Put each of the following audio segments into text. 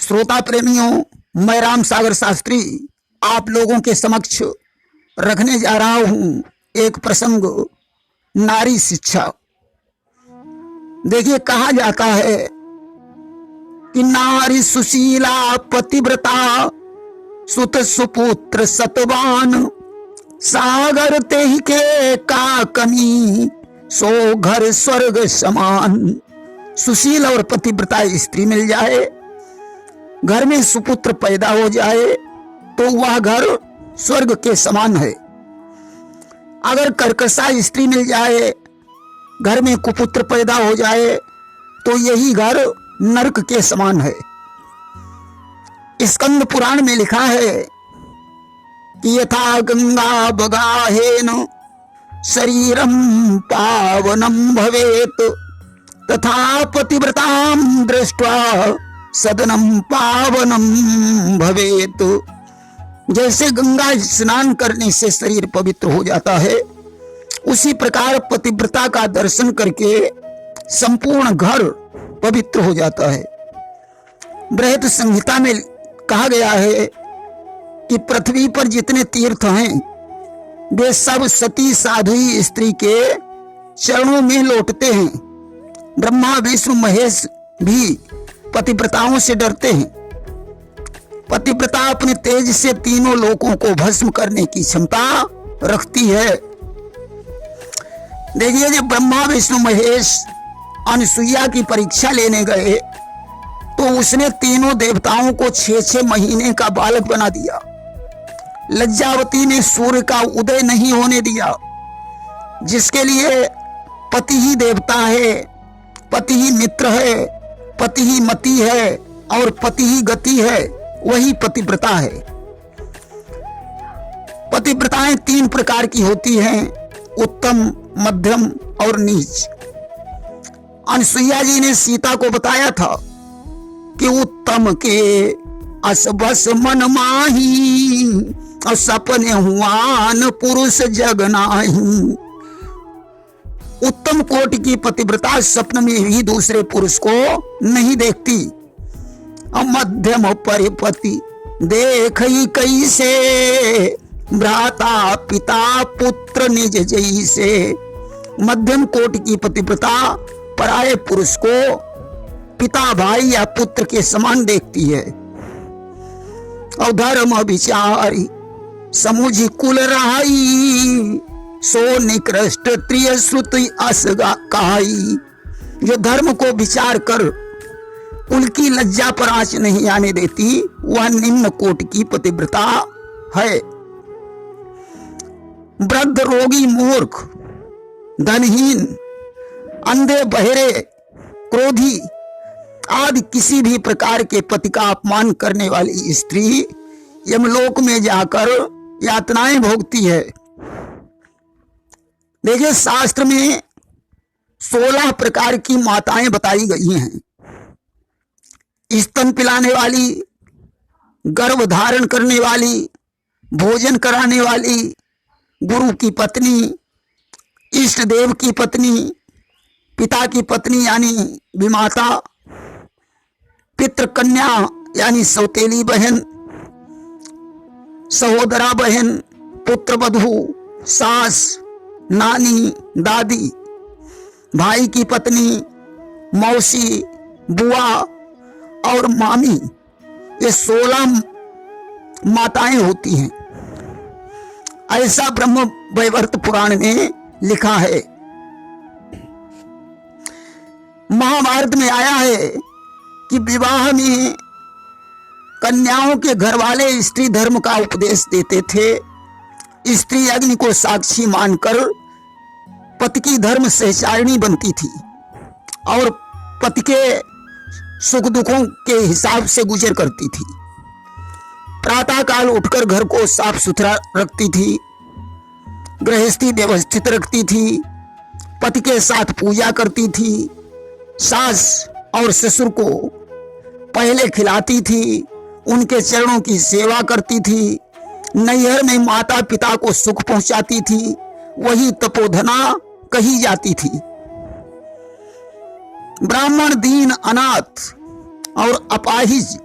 श्रोता प्रेमियों, मैं राम सागर शास्त्री आप लोगों के समक्ष रखने जा रहा हूं एक प्रसंग, नारी शिक्षा। देखिए, कहा जाता है कि नारी सुशीला पतिव्रता सुत सुपुत्र सतवान, सागर तेहि के का कमी सो घर स्वर्ग समान। सुशील और पतिव्रता स्त्री मिल जाए, घर में सुपुत्र पैदा हो जाए तो वह घर स्वर्ग के समान है। अगर कर्कशा स्त्री मिल जाए, घर में कुपुत्र पैदा हो जाए तो यही घर नरक के समान है। स्कंद पुराण में लिखा है कि यथा गंगा बगाहेन शरीरम पावनम भवेत, तथा पतिव्रतां दृष्ट्वा सदनम पावनम भवेत। जैसे गंगा स्नान करने से शरीर पवित्र हो जाता है, उसी प्रकार पतिव्रता का दर्शन करके संपूर्ण घर पवित्र हो जाता है। बृहत संहिता में कहा गया है कि पृथ्वी पर जितने तीर्थ हैं वे सब सती साध्वी स्त्री के चरणों में लौटते हैं। ब्रह्मा विष्णु महेश भी पतिव्रताओं से डरते हैं। पतिव्रता अपने तेज से तीनों लोकों को भस्म करने की क्षमता रखती है। देखिए, जब ब्रह्मा विष्णु महेश अनसुईया की परीक्षा लेने गए तो उसने तीनों देवताओं को 6-6 महीने का बालक बना दिया। लज्जावती ने सूर्य का उदय नहीं होने दिया। जिसके लिए पति ही देवता है, पति ही मित्र है, पति ही मति है और पति ही गति है, वही पतिव्रता है। पतिव्रताएं 3 प्रकार की होती हैं, उत्तम, मध्यम और नीच। अनसुईया जी ने सीता को बताया था कि उत्तम के असबस मन माही और सपने हुआन पुरुष जग नाही। उत्तम कोटि की पतिव्रता स्वप्न में भी दूसरे पुरुष को नहीं देखती। और मध्यम परिपति देख ही कैसे, भ्राता पिता पुत्र निज जैसे। मध्यम कोटि की पतिव्रता पराये पुरुष को पिता भाई या पुत्र के समान देखती है। और धर्म विचारी समुझ कुल रहाई, सो निकृष्ट त्रिय श्रुति असगा काई। जो धर्म को विचार कर कुल की लज्जा पर आंच नहीं आने देती, वह निम्न कोटि की पतिव्रता है। वृद्ध, रोगी, मूर्ख, धनहीन, अंधे, बहरे, क्रोधी आदि किसी भी प्रकार के पति का अपमान करने वाली स्त्री यमलोक में जाकर यातनाएं भोगती है। देखिए, शास्त्र में 16 प्रकार की माताएं बताई गई हैं। स्तन पिलाने वाली, गर्भ धारण करने वाली, भोजन कराने वाली, गुरु की पत्नी, इष्ट देव की पत्नी, पिता की पत्नी यानी विमाता, पितृ कन्या यानी सौतेली बहन, सहोदरा बहन, पुत्र वधू, सास, नानी, दादी, भाई की पत्नी, मौसी, बुआ और मामी। ये 16 माताएं होती हैं। ऐसा ब्रह्म वैवर्त पुराण में लिखा है। महाभारत में आया है कि विवाह में कन्याओं के घर वाले स्त्री धर्म का उपदेश देते थे। स्त्री अग्नि को साक्षी मानकर पति की धर्म सहचारिणी बनती थी और पति के सुख दुखों के हिसाब से गुजर करती थी। प्रातः काल उठकर घर को साफ सुथरा रखती थी, गृहस्थी व्यवस्थित रखती थी, पति के साथ पूजा करती थी, सास और ससुर को पहले खिलाती थी, उनके चरणों की सेवा करती थी, नैहर में माता पिता को सुख पहुंचाती थी, वही तपोधना कही जाती थी। ब्राह्मण, दीन, अनाथ और अपाहिज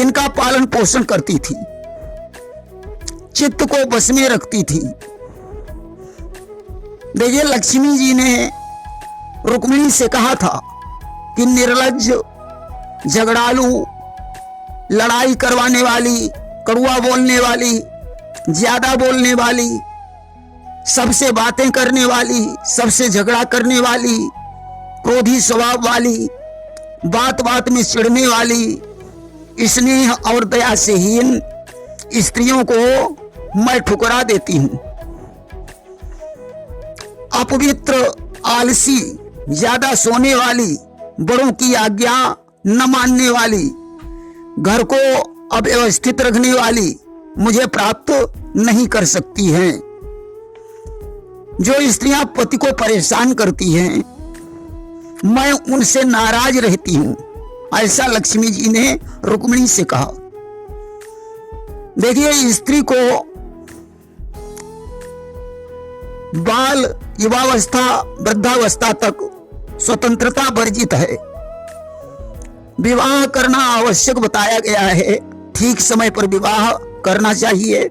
इनका पालन पोषण करती थी, चित्त को बस में रखती थी। देखिए लक्ष्मी जी ने रुक्मिणी से कहा था कि निर्लज्ज, झगड़ालू, लड़ाई करवाने वाली, कड़वा बोलने वाली, ज्यादा बोलने वाली, सबसे बातें करने वाली, सबसे झगड़ा करने वाली, क्रोधी स्वभाव वाली, बात बात में चिढ़ने वाली, स्नेह और दया से हीन स्त्रियों को मैं ठुकरा देती हूं। अपवित्र, आलसी, ज्यादा सोने वाली, बड़ों की आज्ञा न मानने वाली, घर को अव्यवस्थित रखने वाली मुझे प्राप्त नहीं कर सकती हैं। जो स्त्रियां पति को परेशान करती हैं, मैं उनसे नाराज रहती हूं, ऐसा लक्ष्मी जी ने रुक्मिणी से कहा। देखिए स्त्री को बाल युवावस्था, वृद्धावस्था तक स्वतंत्रता वर्जित है। विवाह करना आवश्यक बताया गया है, ठीक समय पर विवाह करना चाहिए।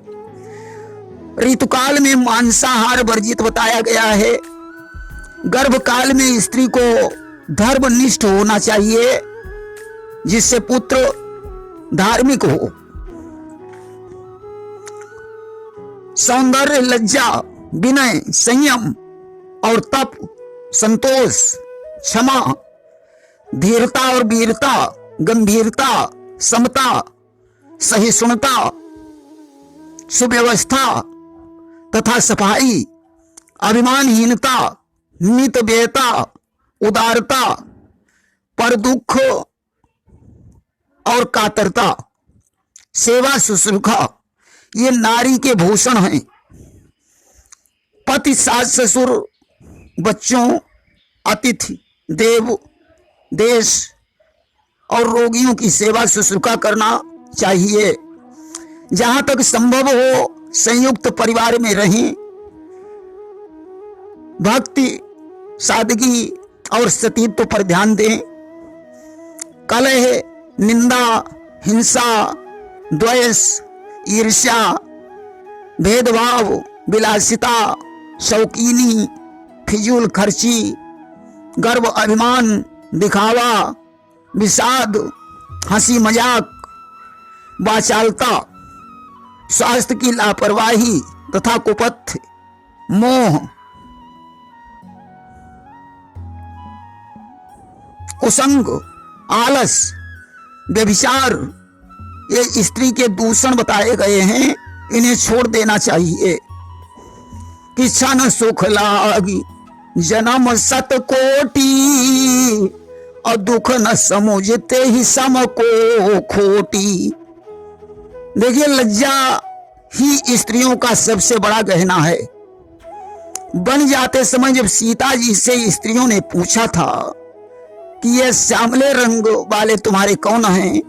ऋतुकाल में मांसाहार वर्जित बताया गया है। गर्भकाल में स्त्री को धर्मनिष्ठ होना चाहिए, जिससे पुत्र धार्मिक हो। सौंदर्य, लज्जा, विनय, संयम और तप, संतोष, क्षमा, धीरता और वीरता, गंभीरता, समता, सहिष्णुता, सुव्यवस्था तथा सफाई, अभिमानहीनता, मितव्ययता, उदारता, पर दुख और कातरता, सेवा शुश्रूषा, ये नारी के भूषण हैं। पति, सास, ससुर, बच्चों, अतिथि, देव, देश और रोगियों की सेवा शुश्रूषा करना चाहिए। जहां तक संभव हो संयुक्त परिवार में रहें। भक्ति, सादगी और सतीत्व पर ध्यान दें। कलह, निंदा, हिंसा, द्वेष, ईर्ष्या, भेदभाव, विलासिता, शौकीनी, फिजूल खर्ची, गर्व, अभिमान, दिखावा, विषाद, हंसी मजाक, वाचालता, स्वास्थ्य की लापरवाही तथा कुपथ्य, मोह, कुसंग, आलस, व्यभिचार, ये स्त्री के दूषण बताए गए हैं। इन्हें छोड़ देना चाहिए। किच्छा न सुख लागी जन्म सत कोटि, और दुख न समुझते ही सम को खोटी। देखिए लज्जा ही स्त्रियों का सबसे बड़ा गहना है। बन जाते समय जब सीता जी से स्त्रियों ने पूछा था कि ये श्यामले रंग वाले तुम्हारे कौन हैं,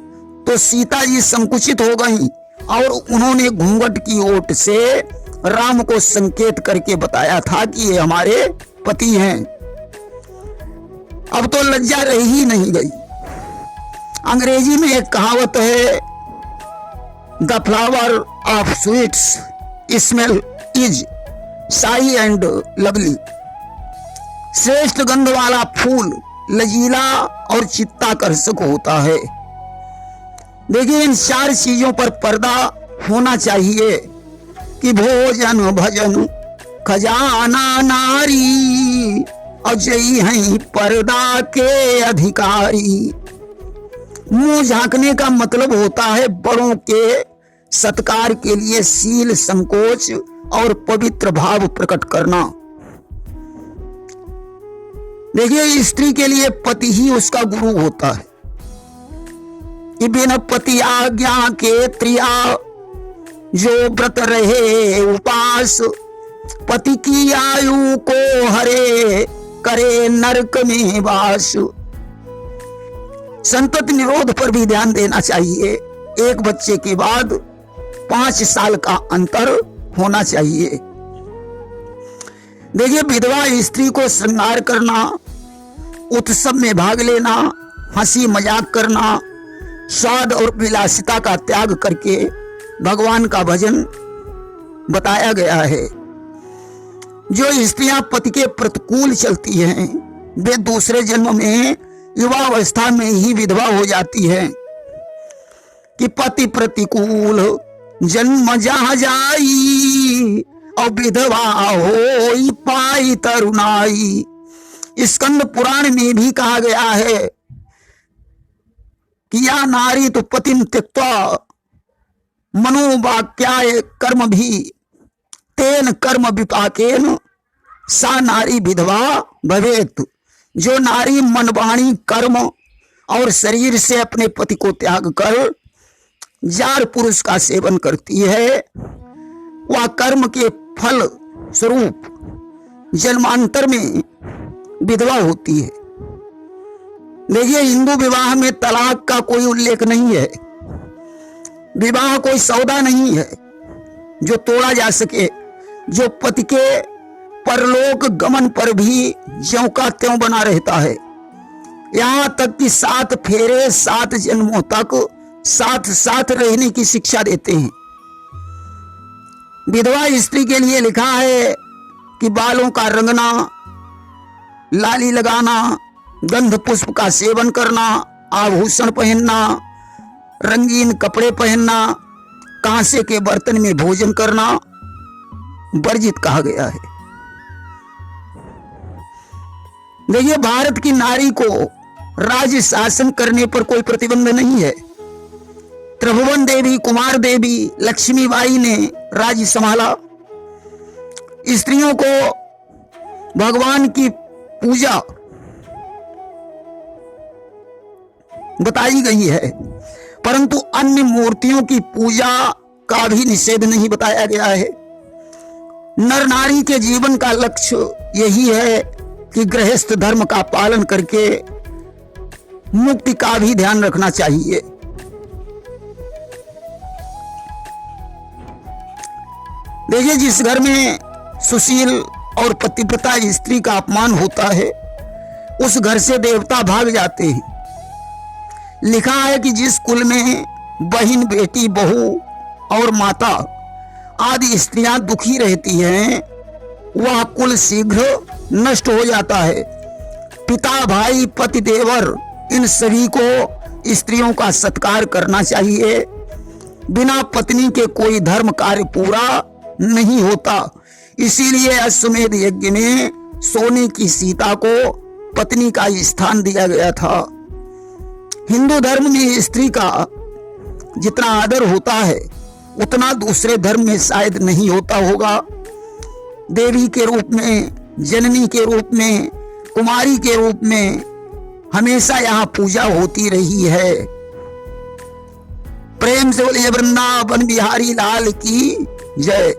तो सीता जी संकुचित हो गईं और उन्होंने घूंघट की ओट से राम को संकेत करके बताया था कि ये हमारे पति हैं। अब तो लज्जा रही ही नहीं गई। अंग्रेजी में एक कहावत है, the flower of sweets smell is शाई एंड लवली। श्रेष्ठ गंध वाला फूल लजीला और चित्ताकर्षक होता है। देखिए इन चार चीजों पर पर्दा होना चाहिए कि भोजन, भजन, खजाना, नारी, अजयी हैं पर्दा के अधिकारी। मुंह झांकने का मतलब होता है बड़ों के सत्कार के लिए शील, संकोच और पवित्र भाव प्रकट करना। देखिए स्त्री के लिए पति ही उसका गुरु होता है। बिन पति आज्ञा के त्रिया जो व्रत रहे उपास, पति की आयु को हरे करे नरक में वास। संतति निरोध पर भी ध्यान देना चाहिए। एक बच्चे के बाद 5 साल का अंतर होना चाहिए। देखिए विधवा स्त्री को श्रृंगार करना, उत्सव में भाग लेना, हंसी मजाक करना, स्वाद और विलासिता का त्याग करके भगवान का भजन बताया गया है। जो स्त्रियां पति के प्रतिकूल चलती हैं वे दूसरे जन्म में युवावस्था में ही विधवा हो जाती है कि पति प्रतिकूल जन्म जहां जाई और विधवा हो पाई तरुणाई। स्कंद पुराण में भी कहा गया है कि या नारी तो पतिम त्यक्त्वा मनोवाक्याय कर्म भी तेन कर्म विपाकेन सा नारी विधवा भवेत। जो नारी मन वाणी कर्म और शरीर से अपने पति को त्याग कर जार पुरुष का सेवन करती है वह कर्म के फल स्वरूप जन्मांतर में विधवा होती है। देखिए, हिंदू विवाह में तलाक का कोई उल्लेख नहीं है। विवाह कोई सौदा नहीं है जो तोड़ा जा सके, जो पति के परलोक गमन पर भी ज्यों का त्यों बना रहता है। यहां तक कि 7 फेरे 7 जन्मों तक साथ साथ रहने की शिक्षा देते हैं। विधवा स्त्री के लिए लिखा है कि बालों का रंगना, लाली लगाना, गंध पुष्प का सेवन करना, आभूषण पहनना, रंगीन कपड़े पहनना, कांसे के बर्तन में भोजन करना वर्जित कहा गया है। देखिए, भारत की नारी को राज्य शासन करने पर कोई प्रतिबंध नहीं है। त्रिभुवन देवी, कुमार देवी, लक्ष्मीबाई ने राज्य संभाला। स्त्रियों को भगवान की पूजा बताई गई है, परंतु अन्य मूर्तियों की पूजा का भी निषेध नहीं बताया गया है। नर नारी के जीवन का लक्ष्य यही है कि गृहस्थ धर्म का पालन करके मुक्ति का भी ध्यान रखना चाहिए। देखिए, जिस घर में सुशील और पतिव्रता स्त्री का अपमान होता है उस घर से देवता भाग जाते हैं। लिखा है कि जिस कुल में बहन, बेटी, बहू और माता आदि स्त्रियां दुखी रहती हैं वह कुल शीघ्र नष्ट हो जाता है। पिता, भाई, पति, देवर इन सभी को स्त्रियों का सत्कार करना चाहिए। बिना पत्नी के कोई धर्म कार्य पूरा नहीं होता। इसीलिए अश्वमेध यज्ञ में सोने की सीता को पत्नी का स्थान दिया गया था। हिंदू धर्म में स्त्री का जितना आदर होता है उतना दूसरे धर्म में शायद नहीं होता होगा। देवी के रूप में, जननी के रूप में, कुमारी के रूप में हमेशा यहाँ पूजा होती रही है। प्रेम से बोलिए वृंदावन बिहारी लाल की जय।